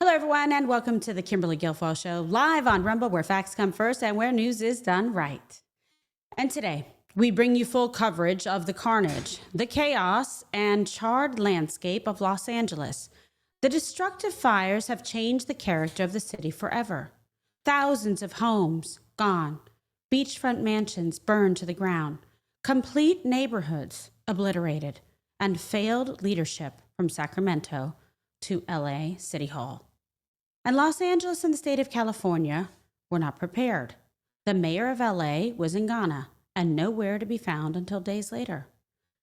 Hello, everyone, and welcome to the Kimberly Guilfoyle Show, live on Rumble, where facts come first and where news is done right. And today, we bring you full coverage of the carnage, the chaos, and charred landscape of Los Angeles. The destructive fires have changed the character of the city forever. Thousands of homes gone, beachfront mansions burned to the ground, complete neighborhoods obliterated, and failed leadership from Sacramento to LA City Hall. And Los Angeles and the state of California were not prepared. The mayor of LA was in Ghana and nowhere to be found until days later.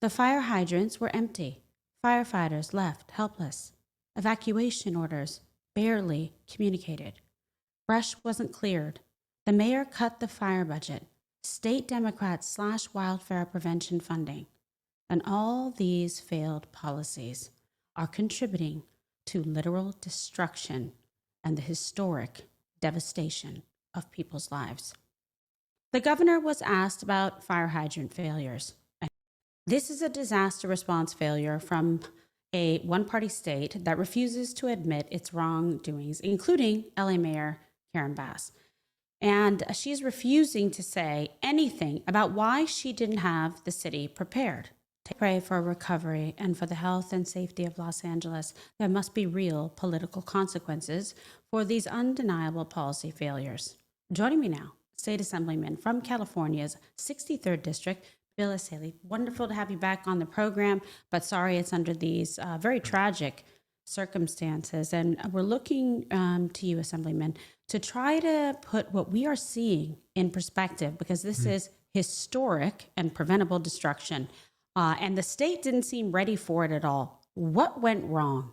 The fire hydrants were empty. Firefighters left helpless. Evacuation orders barely communicated. Brush wasn't cleared. The mayor cut the fire budget. State Democrats slashed wildfire prevention funding. And all these failed policies are contributing to literal destruction and the historic devastation of people's lives. The governor was asked about fire hydrant failures. This is a disaster response failure from a one-party state that refuses to admit its wrongdoings, including LA Mayor Karen Bass. And she's refusing to say anything about why she didn't have the city prepared. Pray for recovery and for the health and safety of Los Angeles. There must be real political consequences for these undeniable policy failures. Joining me now, State Assemblyman from California's 63rd District, Bill Essayli. Wonderful to have you back on the program, but sorry it's under these very tragic circumstances. And we're looking to you, Assemblyman, to try to put what we are seeing in perspective, because this is historic and preventable destruction. And the state didn't seem ready for it at all. What went wrong?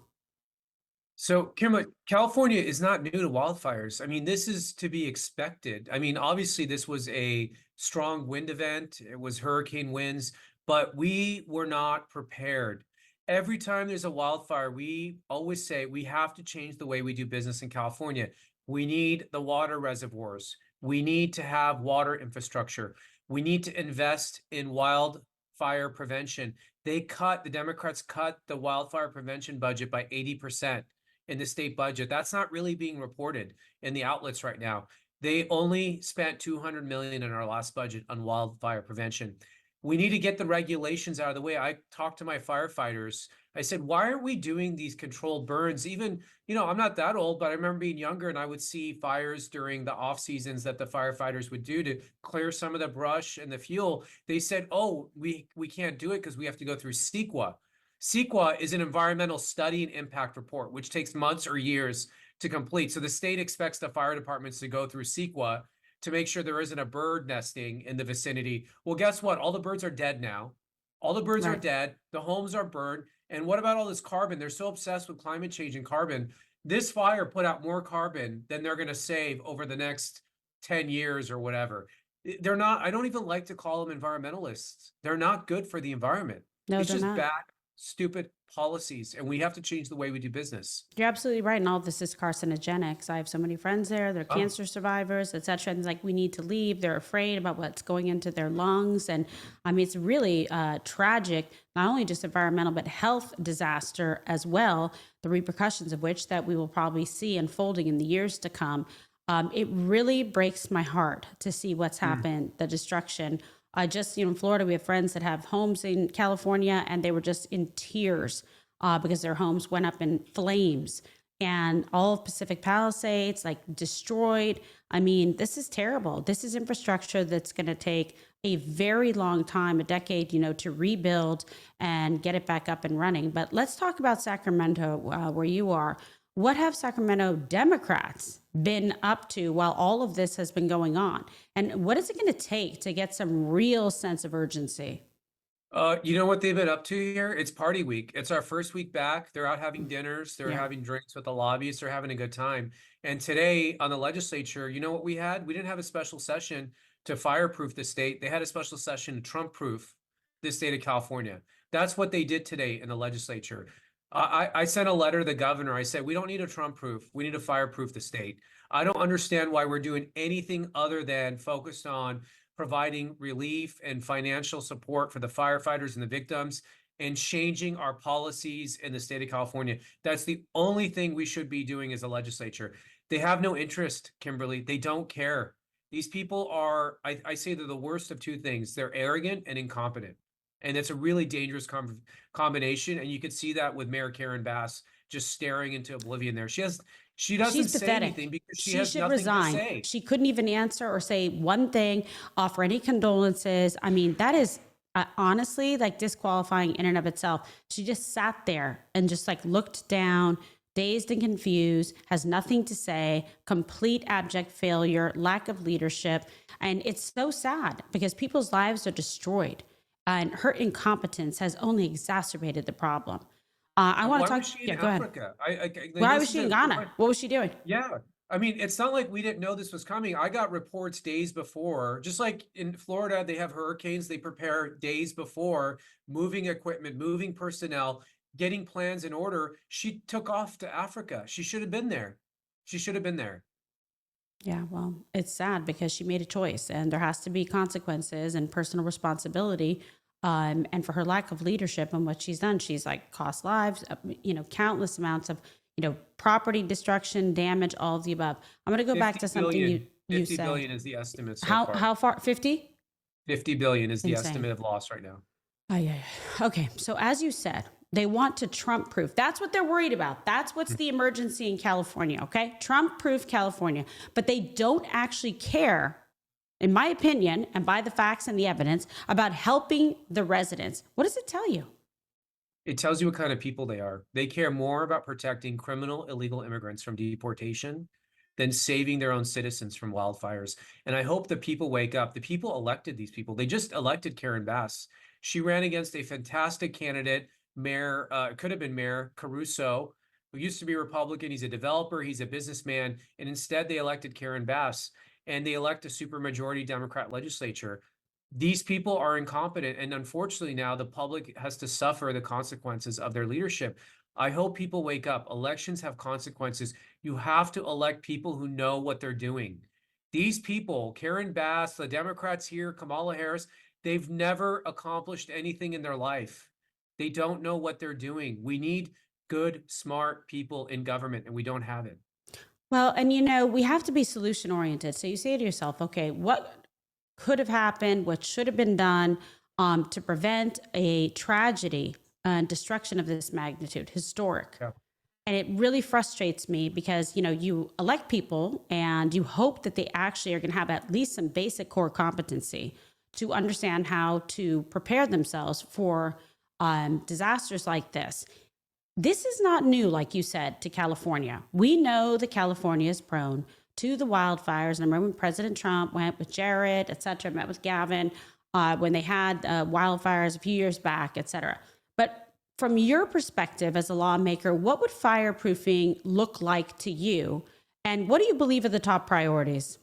So, Kimberly, California is not new to wildfires. I mean, this is to be expected. I mean, obviously, this was a strong wind event. It was hurricane winds, but we were not prepared. Every time there's a wildfire, we always say we have to change the way we do business in California. We need the water reservoirs. We need to have water infrastructure. We need to invest in wildfire prevention. The Democrats cut the wildfire prevention budget by 80% in the state budget. That's not really being reported in the outlets right now. They only spent $200 million in our last budget on wildfire prevention. We need to get the regulations out of the way. I talked to my firefighters. I said, why aren't we doing these controlled burns? Even, I'm not that old, but I remember being younger and I would see fires during the off seasons that the firefighters would do to clear some of the brush and the fuel. They said, oh, we can't do it because we have to go through CEQA. CEQA is an environmental study and impact report, which takes months or years to complete. So the state expects the fire departments to go through CEQA to make sure there isn't a bird nesting in the vicinity. Well, guess what? All the birds are dead now. All the birds are dead. The homes are burned. And what about all this carbon? They're so obsessed with climate change and carbon. This fire put out more carbon than they're going to save over the next 10 years or whatever. They're not, I don't even like to call them environmentalists. They're not good for the environment. No, it's they're just not. bad, stupid policies, and we have to change the way we do business. You're absolutely right. And all of this is carcinogenic. I have so many friends there. They're cancer survivors, et cetera. And it's like, we need to leave. They're afraid about what's going into their lungs. And I mean, it's really tragic, not only just environmental, but health disaster as well, the repercussions of which that we will probably see unfolding in the years to come. It really breaks my heart to see what's happened, the destruction. In Florida, we have friends that have homes in California, and they were just in tears because their homes went up in flames, and all of Pacific Palisades destroyed. I mean, this is terrible. This is infrastructure that's going to take a very long time, a decade, to rebuild and get it back up and running. But let's talk about Sacramento, where you are. What have Sacramento Democrats been up to while all of this has been going on? And what is it going to take to get some real sense of urgency? You know what they've been up to here? It's party week. It's our first week back. They're out having dinners. They're having drinks with the lobbyists. They're having a good time. And today on the legislature, you know what we had? We didn't have a special session to fireproof the state. They had a special session to Trump-proof the state of California. That's what they did today in the legislature. I sent a letter to the governor. I said, we don't need a Trump-proof. We need to fireproof the state. I don't understand why we're doing anything other than focused on providing relief and financial support for the firefighters and the victims. and changing our policies in the state of California. That's the only thing we should be doing as a legislature. They have no interest, Kimberly. They don't care. These people are, I say they're the worst of two things. They're arrogant and incompetent. And it's a really dangerous combination. And you could see that with Mayor Karen Bass just staring into oblivion there. She doesn't She's say pathetic. anything because she She has should nothing to resign. say. She couldn't even answer or say one thing, offer any condolences. I mean, that is honestly like disqualifying in and of itself. She just sat there and just like looked down, dazed and confused, has nothing to say, complete abject failure, lack of leadership. And it's so sad because people's lives are destroyed. And her incompetence has only exacerbated the problem. I want to Why talk. was she in Yeah, go ahead. Africa? Why was this is she in a Ghana? What was she doing? Yeah. I mean, it's not like we didn't know this was coming. I got reports days before, just like in Florida, they have hurricanes, they prepare days before, moving equipment, moving personnel, getting plans in order. She took off to Africa. She should have been there. She should have been there. Yeah, well, it's sad because she made a choice and there has to be consequences and personal responsibility. And for her lack of leadership and what she's done, she's like cost lives, countless amounts of, property destruction, damage, all of the above. I'm going to go back 50 to something billion, you 50 said. billion is the estimate so How, far. how far? 50? 50 billion is the Insane. estimate of loss right now. Oh, yeah. Okay. So as you said, they want to Trump proof. That's what they're worried about. That's what's the emergency in California. Okay. Trump proof California, but they don't actually care, in my opinion, and by the facts and the evidence, about helping the residents. What does it tell you? It tells you what kind of people they are. They care more about protecting criminal illegal immigrants from deportation than saving their own citizens from wildfires. And I hope the people wake up. The people elected these people. They just elected Karen Bass. She ran against a fantastic candidate, Mayor, could have been Mayor Caruso, who used to be Republican. He's a developer, he's a businessman. And instead they elected Karen Bass and they elect a supermajority Democrat legislature. These people are incompetent, and unfortunately now the public has to suffer the consequences of their leadership. I hope people wake up. Elections have consequences. You have to elect people who know what they're doing. These people, Karen Bass, the Democrats here, Kamala Harris, they've never accomplished anything in their life. They don't know what they're doing. We need good, smart people in government, and we don't have it. Well, and we have to be solution oriented. So you say to yourself, okay, what could have happened, what should have been done to prevent a tragedy and destruction of this magnitude, historic. Yeah. And it really frustrates me because, you elect people and you hope that they actually are going to have at least some basic core competency to understand how to prepare themselves for disasters like this. This is not new, like you said, to California. We know that California is prone to the wildfires. And I remember when President Trump went with Jared, et cetera, met with Gavin when they had wildfires a few years back, et cetera. But from your perspective as a lawmaker, what would fireproofing look like to you? And what do you believe are the top priorities?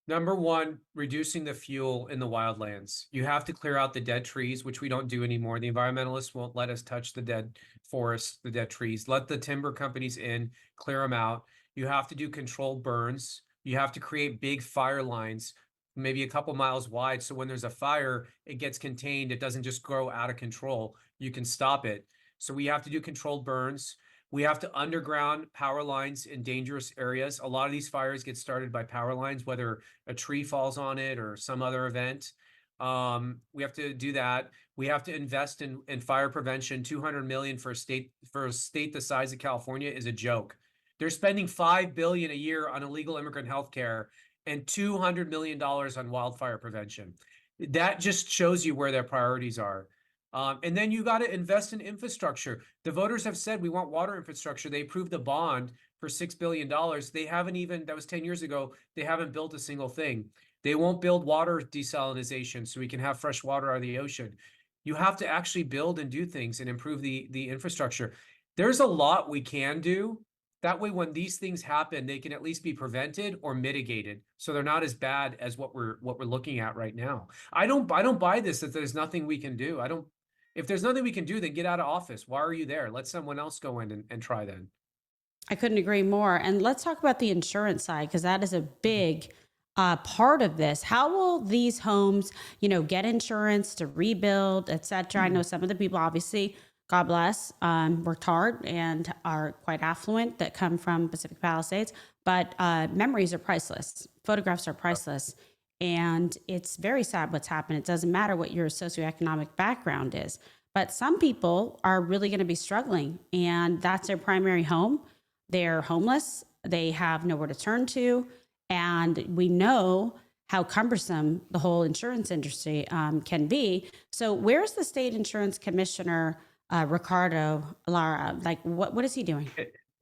Number one, reducing the fuel in the wildlands. You have to clear out the dead trees, which we don't do anymore. The environmentalists won't let us touch the dead forests, the dead trees. Let the timber companies in, clear them out. You have to do controlled burns. You have to create big fire lines, maybe a couple miles wide. So when there's a fire, it gets contained. It doesn't just grow out of control. You can stop it. So we have to do controlled burns. We have to underground power lines in dangerous areas. A lot of these fires get started by power lines, whether a tree falls on it or some other event. We have to do that. We have to invest in fire prevention. 200 million for a state the size of California is a joke. They're spending $5 billion a year on illegal immigrant health care and $200 million on wildfire prevention. That just shows you where their priorities are. And then you got to invest in infrastructure. The voters have said we want water infrastructure. They approved a bond for $6 billion. They haven't even, that was 10 years ago, they haven't built a single thing. They won't build water desalination so we can have fresh water out of the ocean. You have to actually build and do things and improve the infrastructure. There's a lot we can do. That way, when these things happen, they can at least be prevented or mitigated, so they're not as bad as what we're looking at right now. I don't buy this that there's nothing we can do. If there's nothing we can do, then get out of office. Why are you there? Let someone else go in and try then. I couldn't agree more. And let's talk about the insurance side, because that is a big part of this. How will these homes, get insurance to rebuild, et cetera? I know some of the people, obviously, God bless, worked hard and are quite affluent that come from Pacific Palisades, but memories are priceless. Photographs are priceless. And it's very sad what's happened. It doesn't matter what your socioeconomic background is, but some people are really going to be struggling, and that's their primary home. They're homeless, they have nowhere to turn to. And we know how cumbersome the whole insurance industry can be. So, where's the state insurance commissioner, Ricardo Lara? Like, what is he doing?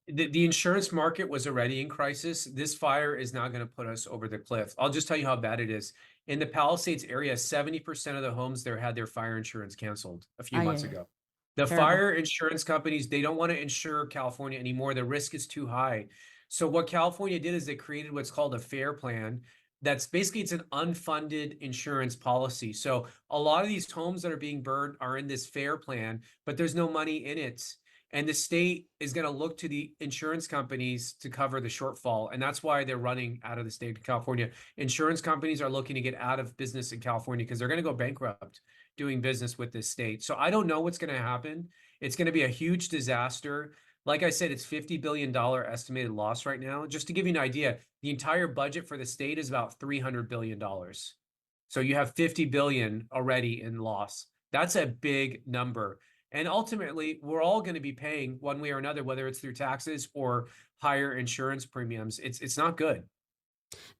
The insurance market was already in crisis. This fire is now going to put us over the cliff. I'll just tell you how bad it is. In the Palisades area, 70% of the homes there had their fire insurance canceled a few Oh, yeah, months yeah. ago. The Terrible. fire insurance companies, they don't want to insure California anymore. The risk is too high. So what California did is they created what's called a FAIR plan. That's basically, it's an unfunded insurance policy. So a lot of these homes that are being burned are in this FAIR plan, but there's no money in it. And the state is going to look to the insurance companies to cover the shortfall. And that's why they're running out of the state of California. Insurance companies are looking to get out of business in California because they're going to go bankrupt doing business with this state. So I don't know what's going to happen. It's going to be a huge disaster. Like I said, it's $50 billion estimated loss right now. Just to give you an idea, the entire budget for the state is about $300 billion. So you have 50 billion already in loss. That's a big number. And ultimately, we're all going to be paying one way or another, whether it's through taxes or higher insurance premiums. It's not good.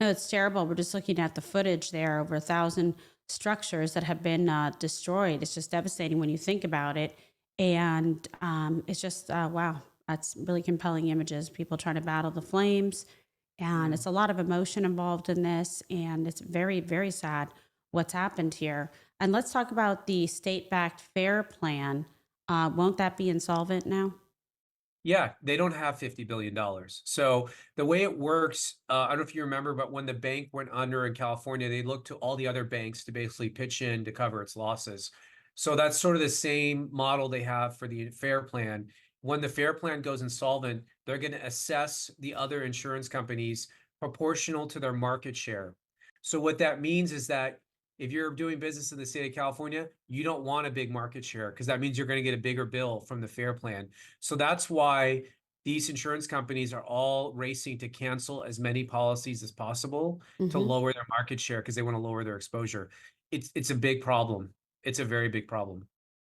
No, it's terrible. We're just looking at the footage there, over 1,000 structures that have been destroyed. It's just devastating when you think about it. And it's just, wow, that's really compelling images. People trying to battle the flames. And it's a lot of emotion involved in this. And it's very, very sad what's happened here. And let's talk about the state backed FAIR plan. Won't that be insolvent now? Yeah, they don't have $50 billion. So the way it works, I don't know if you remember, but when the bank went under in California, they looked to all the other banks to basically pitch in to cover its losses. So that's sort of the same model they have for the FAIR plan. When the FAIR plan goes insolvent, they're going to assess the other insurance companies proportional to their market share. So what that means is that if you're doing business in the state of California, you don't want a big market share because that means you're going to get a bigger bill from the FAIR plan. So that's why these insurance companies are all racing to cancel as many policies as possible to Hmm. lower their market share because they want to lower their exposure. It's a big problem. It's a very big problem.